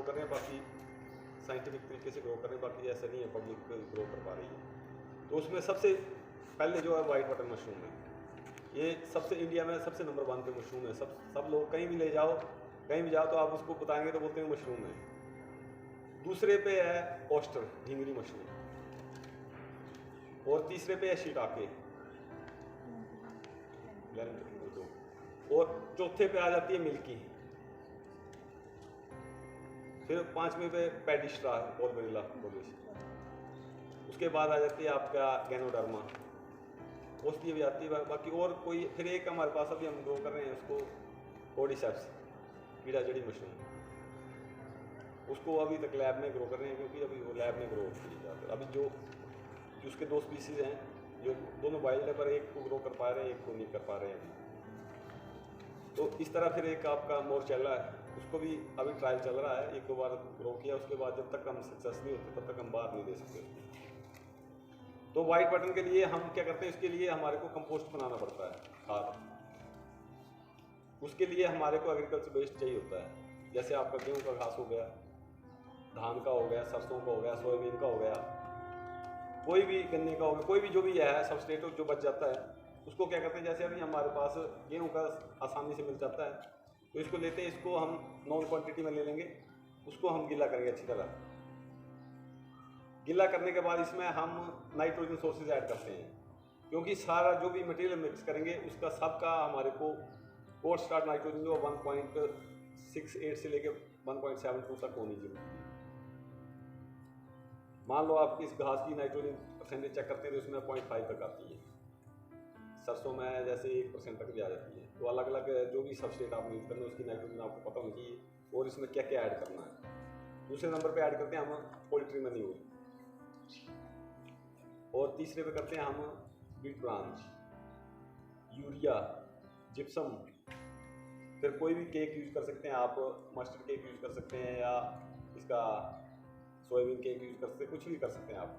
कर रहे हैं, बाकी साइंटिफिक तरीके से ग्रो कर रहे हैं, बाकी ऐसा नहीं है पब्लिक ग्रो कर पा रही है। तो उसमें सबसे पहले जो है वाइट बटन मशरूम है, ये सबसे इंडिया में सबसे नंबर 1 पे मशरूम है। सब लोग कहीं भी ले जाओ, कहीं भी जाओ तो आप उसको बताएंगे तो बोलते हैं मशरूम है। दूसरे पे है ऑस्टर ढींगरी मशरूम, और तीसरे पे है शिटाके, और चौथे पे आ जाती है मिल्की, फिर 5वें पे पैडिस्ट्रा और वेरिला बोलिस, उसके बाद आ जाती है आपका गैनोडर्मा, उसकी भी आती है। बाकी और कोई फिर एक हमारे पास अभी हम ग्रो कर रहे हैं उसको कोर्डिसेप्स कीड़ा जड़ी मशरूम, उसको अभी तक लैब में ग्रो कर रहे हैं, क्योंकि अभी वो लैब में ग्रो की जाती है। अभी जो उसके 2 स्पीसीज हैं जो दोनों वाइल्ड है, पर एक को ग्रो कर पा रहे हैं, एक को नहीं कर पा रहे हैं अभी। तो इस तरह फिर एक आपका मोरचेला है, उसको भी अभी ट्रायल चल रहा है, 1-2 बार ग्रो किया, उसके बाद जब तक हम सक्सेस नहीं होते तब तक हम बाहर नहीं दे सकते। तो वाइट बटन के लिए हम क्या करते हैं, इसके लिए हमारे को कंपोस्ट बनाना पड़ता है, खाद। उसके लिए हमारे को एग्रीकल्चर वेस्ट चाहिए होता है, जैसे आपका गेहूं का घास हो गया, धान का हो गया, सरसों का हो गया, सोयाबीन का हो गया, कोई भी गन्ने का हो गया, कोई भी जो भी है सबस्ट्रेट जो बच जाता है, उसको क्या करते हैं, जैसे अभी हमारे पास गेहूं का आसानी से मिल जाता है, तो इसको लेते हैं, इसको हम नॉन क्वांटिटी में ले लेंगे, उसको हम गीला करेंगे अच्छी तरह। गीला करने के बाद इसमें हम नाइट्रोजन सोर्सेज ऐड करते हैं, क्योंकि सारा जो भी मटेरियल मिक्स करेंगे उसका सबका हमारे को कोर्स स्टार्ट नाइट्रोजन जो 1.68 से लेकर 1.72 तक होनी चाहिए। मान लो आप इस घास की नाइट्रोजन परसेंटेज चेक करते हैं तो उसमें 0.5 तक आती है, सरसों में जैसे 1% तक भी आ जाती है। तो अलग अलग जो भी सबस्ट्रेट आप यूज करना है उसकी नाइट्रोजन आपको पता होनी चाहिए, और इसमें क्या क्या ऐड करना है। दूसरे नंबर पे ऐड करते हैं हम पोल्ट्री मैन्योर, और तीसरे पे करते हैं हम बीट ब्रांच, यूरिया, जिप्सम। फिर कोई भी केक यूज कर सकते हैं आप, मस्टर्ड केक यूज कर सकते हैं, या इसका सोयाबीन केक यूज कर सकते हैं, कुछ भी कर सकते हैं आप,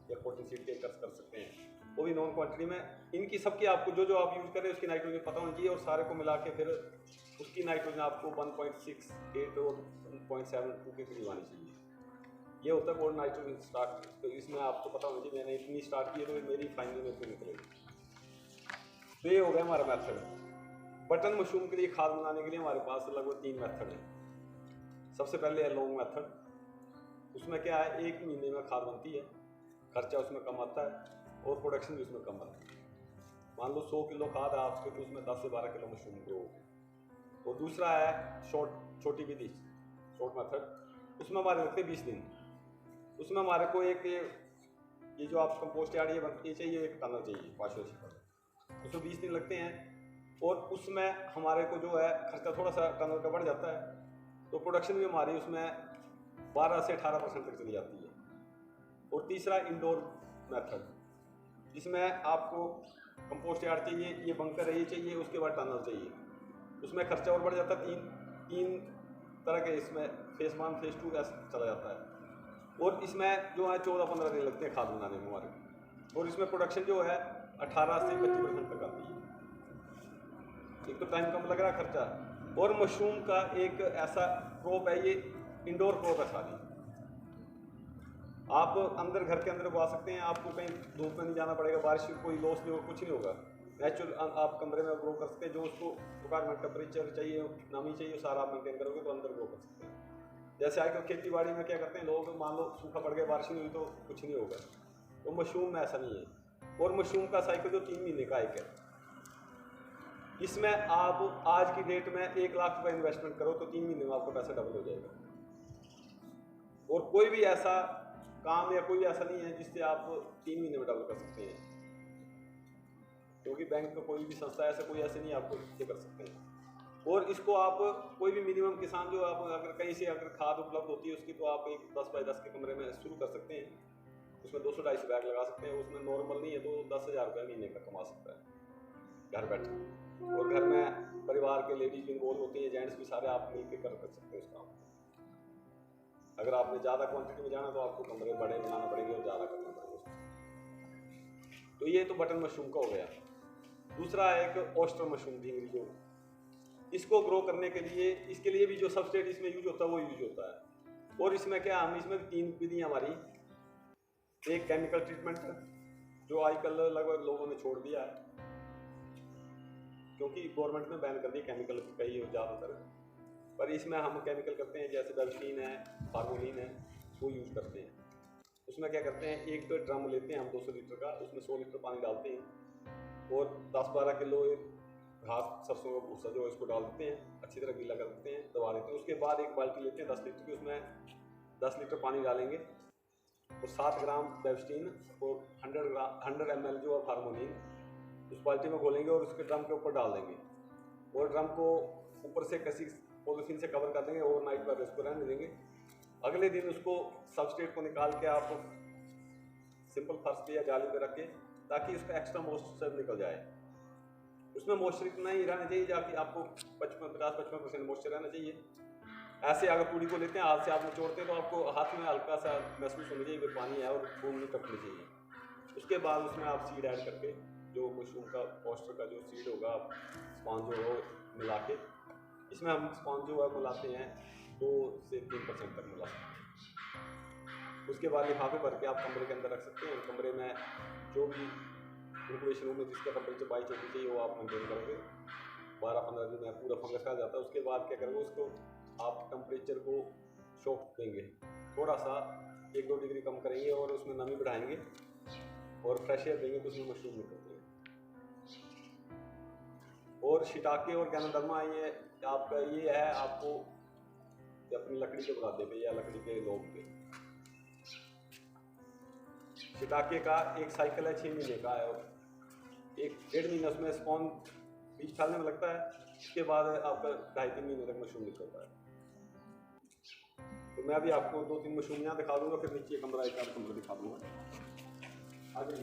या कॉटन सीड केक कर सकते हैं, वो भी नॉन क्वांटिटी में। इनकी सबकी आपको जो जो आप यूज कर रहे हैं उसकी नाइट्रोजन पता होनी चाहिए, और सारे को मिला के फिर उसकी नाइट्रोजन आपको 1.68 और 1.72 के करीब आनी चाहिए। ये होता है बोर्ड नाइट्रोजन स्टार्ट। तो इसमें आपको पता होना चाहिए मैंने इतनी स्टार्ट की है तो मेरी फाइनल में फिर निकलेगी। तो ये हो गया हमारा मेथड। बटन मशरूम के लिए खाद बनाने के लिए हमारे पास लगभग 3 मेथड है। सबसे पहले है लॉन्ग मेथड, उसमें क्या है 1 महीने में खाद बनती है, खर्चा उसमें कम आता है और प्रोडक्शन भी उसमें कम आता है। मान लो 100 किलो खाद है आपके, तो उसमें 10 से 12 किलो मशरूम ग्रो। और दूसरा है छोटी विधि, शॉर्ट मेथड, उसमें हमारे लगते हैं 20 दिन। उसमें हमारे को एक ये जो आप कंपोस्ट यार्ड ये चाहिए, एक टनल चाहिए पार्शियल शिपर, उसमें 20 दिन लगते हैं। और उसमें हमारे को जो है खर्चा थोड़ा सा टनल का बढ़ जाता है, तो प्रोडक्शन भी हमारी उसमें 12 से 18% तक चली जाती है। और तीसरा इंडोर मेथड, जिसमें आपको कंपोस्ट यार्ड चाहिए, ये बंकर है ये चाहिए, उसके बाद टनल चाहिए, उसमें खर्चा और बढ़ जाता है। तीन तरह के इसमें फेज 1 फेज 2 ऐसा चला जाता है। और इसमें जो है 14-15 दिन लगते हैं खाद बनाने में हमारे, और इसमें प्रोडक्शन जो है 18 से 25% तक आती है। एक तो टाइम कम लग रहा है खर्चा, और मशरूम का एक ऐसा क्रॉप है, ये इंडोर क्रॉप है सारी, आप अंदर घर के अंदर उगा सकते हैं, आपको कहीं धूप में नहीं जाना पड़ेगा, बारिश कोई लॉस नहीं होगा, कुछ नहीं होगा। नेचुरल आप कमरे में ग्रो कर सकते हैं, जो उसको रिक्वायरमेंट टेम्परेचर चाहिए, नमी चाहिए, सारा आप मेंटेन करोगे तो अंदर ग्रो कर सकते हैं। जैसे आजकल खेती बाड़ी में क्या करते हैं लोग, मान लो सूखा पड़ गया, बारिश नहीं हुई तो कुछ नहीं होगा, तो मशरूम में ऐसा नहीं है। और मशरूम का साइकिल जो 3 महीने का एक है, इसमें आप आज की डेट में 1 लाख रुपये इन्वेस्टमेंट करो तो 3 महीने में आपका पैसा डबल हो जाएगा। और कोई भी ऐसा काम या कोई ऐसा नहीं है जिससे आप 3 महीने में डबल कर सकते हैं, क्योंकि बैंक का कोई भी संस्था ऐसा कोई ऐसे नहीं आपको ये कर सकते हैं। और इसको आप कोई भी मिनिमम किसान जो आप अगर कहीं से अगर खाद उपलब्ध होती है उसकी, तो आप एक 10 बाई 10 के कमरे में शुरू कर सकते हैं, उसमें 200-250 बैग लगा सकते हैं। उसमें नॉर्मल नहीं है तो 10,000 रुपये महीने का कमा सकता है घर बैठे। और घर में परिवार के लेडीज इन्वॉल्व होती हैं, जेंट्स भी सारे आप मिलकर कर सकते हैं उस काम। अगर आपने ज़्यादा क्वांटिटी में जाना तो आपको कमरे बड़े बनाना पड़ेंगे और ज़्यादा करना पड़ेगा। तो ये तो बटन मशरूम का हो गया। दूसरा है एक ऑस्टर मशरूम ढींगरी, जो इसको ग्रो करने के लिए, इसके लिए भी जो सबस्ट्रेट इसमें यूज होता है वो यूज होता है। और इसमें क्या, हम इसमें 3 विधि हमारी, एक केमिकल ट्रीटमेंट जो आजकल लगभग लोगों ने छोड़ दिया है क्योंकि गवर्नमेंट ने बैन कर दी केमिकल कई ज़्यादातर, पर इसमें हम केमिकल करते हैं जैसे बेवस्टीन है, फार्मोलिन है, वो यूज करते हैं। उसमें क्या करते हैं, एक तो ड्रम लेते हैं हम 200 लीटर का, उसमें 100 लीटर पानी डालते हैं और 10-12 किलो घास सरसों का भूसा जो है इसको डाल देते हैं, अच्छी तरह गीला कर देते हैं, दबा देते हैं। उसके बाद एक बाल्टी लेते हैं 10 लीटर की, उसमें 10 लीटर पानी डालेंगे और 7 ग्राम बेवस्टीन और 100 ml जो है फार्मोलिन उस बाल्टी में घोलेंगे और उसके ड्रम के ऊपर डाल देंगे और ड्रम को ऊपर से किसी पॉलीथीन से कवर कर देंगे, ओवरनाइट पर इसको रहने देंगे। अगले दिन उसको सबस्ट्रेट को निकाल के आप सिंपल फर्श पे या जाली पे रखें ताकि उसका एक्स्ट्रा मॉइस्चर निकल जाए। उसमें मॉइस्चर इतना ही रहना चाहिए जाकि आपको 50-55% मॉइस्चर रहना चाहिए। ऐसे अगर पूड़ी को लेते हैं, हाथ से आप निचोड़ते हैं तो आपको हाथ में हल्का सा महसूस होना चाहिए कि पानी है और बूंद नहीं टपकनी चाहिए। उसके बाद उसमें आप सीड ऐड करके, जो मशरूम का पॉस्टर का जो सीड होगा, स्पॉन्ज होगा वो मिला के, इसमें हम स्पॉन्ज जो है मिलाते हैं 2 से 3% तक मिला सकते हैं। उसके बाद लिफाफे भर के आप कमरे के अंदर रख सकते हैं। कमरे में जो भी इंक्यूबेशन रूम में जिसका टेम्परेचर 22 होनी चाहिए वो आप मेंटेन करोगे। 12-15 दिन में पूरा फंगस आ जाता है। उसके बाद क्या करोगे, उसको आप टेम्परेचर को शॉक देंगे, थोड़ा सा 1-2 डिग्री कम करेंगे और उसमें नमी बढ़ाएंगे और फ्रेश एयर देंगे तो उसमें मशरूम निकलते हैं। और शिटाके और गैनोडर्मा ये आपका ये है आपको अपनी लकड़ी के बुरादे पे या लकड़ी के लोग पे। शिटाके का एक साइकिल है 6 महीने का है और 1-1.5 महीने उसमें स्पॉन बीज डालने में लगता है। उसके बाद आपका 2.5-3 महीने तक मशरूम निकलता है। तो मैं अभी आपको 2-3 मशरूम यहाँ दिखा दूंगा, फिर नीचे कमरा एक कमरा दिखा दूंगा। आगे